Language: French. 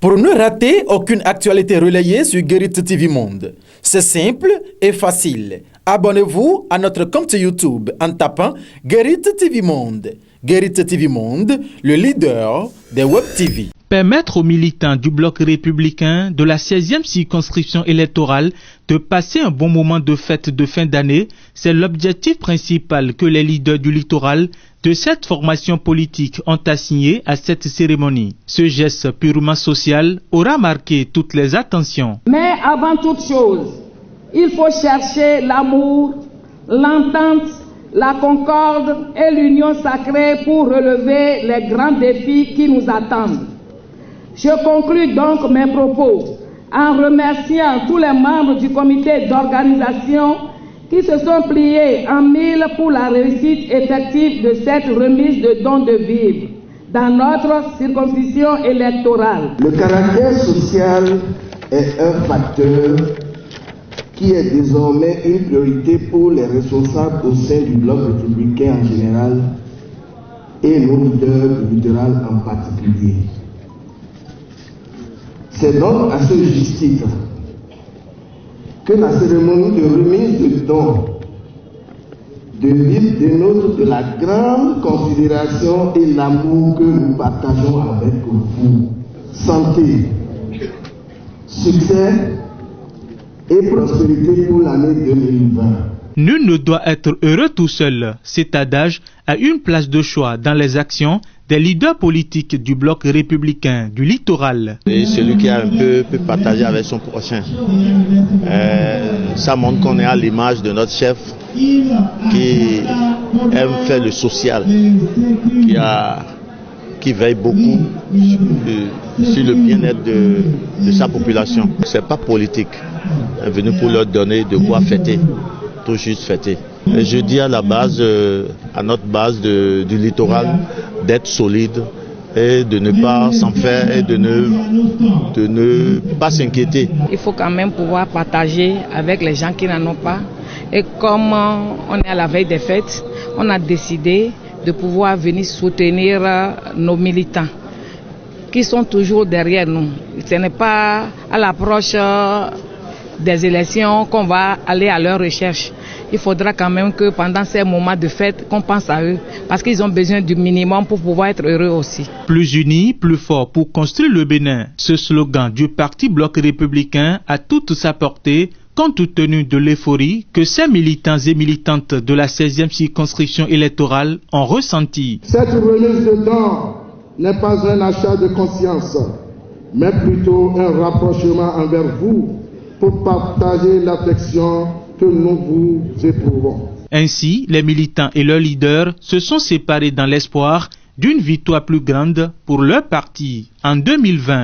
Pour ne rater aucune actualité relayée sur Guérit TV Monde. C'est simple et facile. Abonnez-vous à notre compte YouTube en tapant Guérit TV Monde. Guérit TV Monde, le leader des Web TV. Permettre aux militants du bloc républicain de la 16e circonscription électorale de passer un bon moment de fête de fin d'année, c'est l'objectif principal que les leaders du littoral de cette formation politique ont assigné à cette cérémonie. Ce geste purement social aura marqué toutes les attentions. Mais avant toute chose, il faut chercher l'amour, l'entente, la concorde et l'union sacrée pour relever les grands défis qui nous attendent. Je conclus donc mes propos en remerciant tous les membres du comité d'organisation qui se sont pliés en mille pour la réussite effective de cette remise de dons de vivres dans notre circonscription électorale. Le caractère social est un facteur qui est désormais une priorité pour les responsables au sein du bloc républicain en général et nos leaders du littoral en particulier. C'est donc à ce juste titre que la cérémonie de remise de dons de vivre dénote de la grande considération et l'amour que nous partageons avec vous. Santé, succès et prospérité pour l'année 2020. Nul ne doit être heureux tout seul. Cet adage a une place de choix dans les actions des leaders politiques du bloc républicain du littoral. Et celui qui a un peu peut partager avec son prochain. Ça montre qu'on est à l'image de notre chef qui aime faire le social, qui veille beaucoup sur le bien-être de sa population. C'est pas politique, est venu pour leur donner de quoi fêter, tout juste fêter. Et je dis à la base, à notre base du littoral, d'être solide et de ne pas s'en faire et de ne pas s'inquiéter. Il faut quand même pouvoir partager avec les gens qui n'en ont pas. Et comme on est à la veille des fêtes, on a décidé de pouvoir venir soutenir nos militants qui sont toujours derrière nous. Ce n'est pas à l'approche des élections qu'on va aller à leur recherche. Il faudra quand même que pendant ces moments de fête, qu'on pense à eux, parce qu'ils ont besoin du minimum pour pouvoir être heureux aussi. Plus unis, plus forts pour construire le Bénin. Ce slogan du Parti Bloc républicain a toute sa portée, compte tenu de l'euphorie que ces militants et militantes de la 16e circonscription électorale ont ressenti. Cette remise de dons n'est pas un achat de conscience, mais plutôt un rapprochement envers vous pour partager l'affection que nous vous éprouvons. Ainsi, les militants et leurs leaders se sont séparés dans l'espoir d'une victoire plus grande pour leur parti en 2020.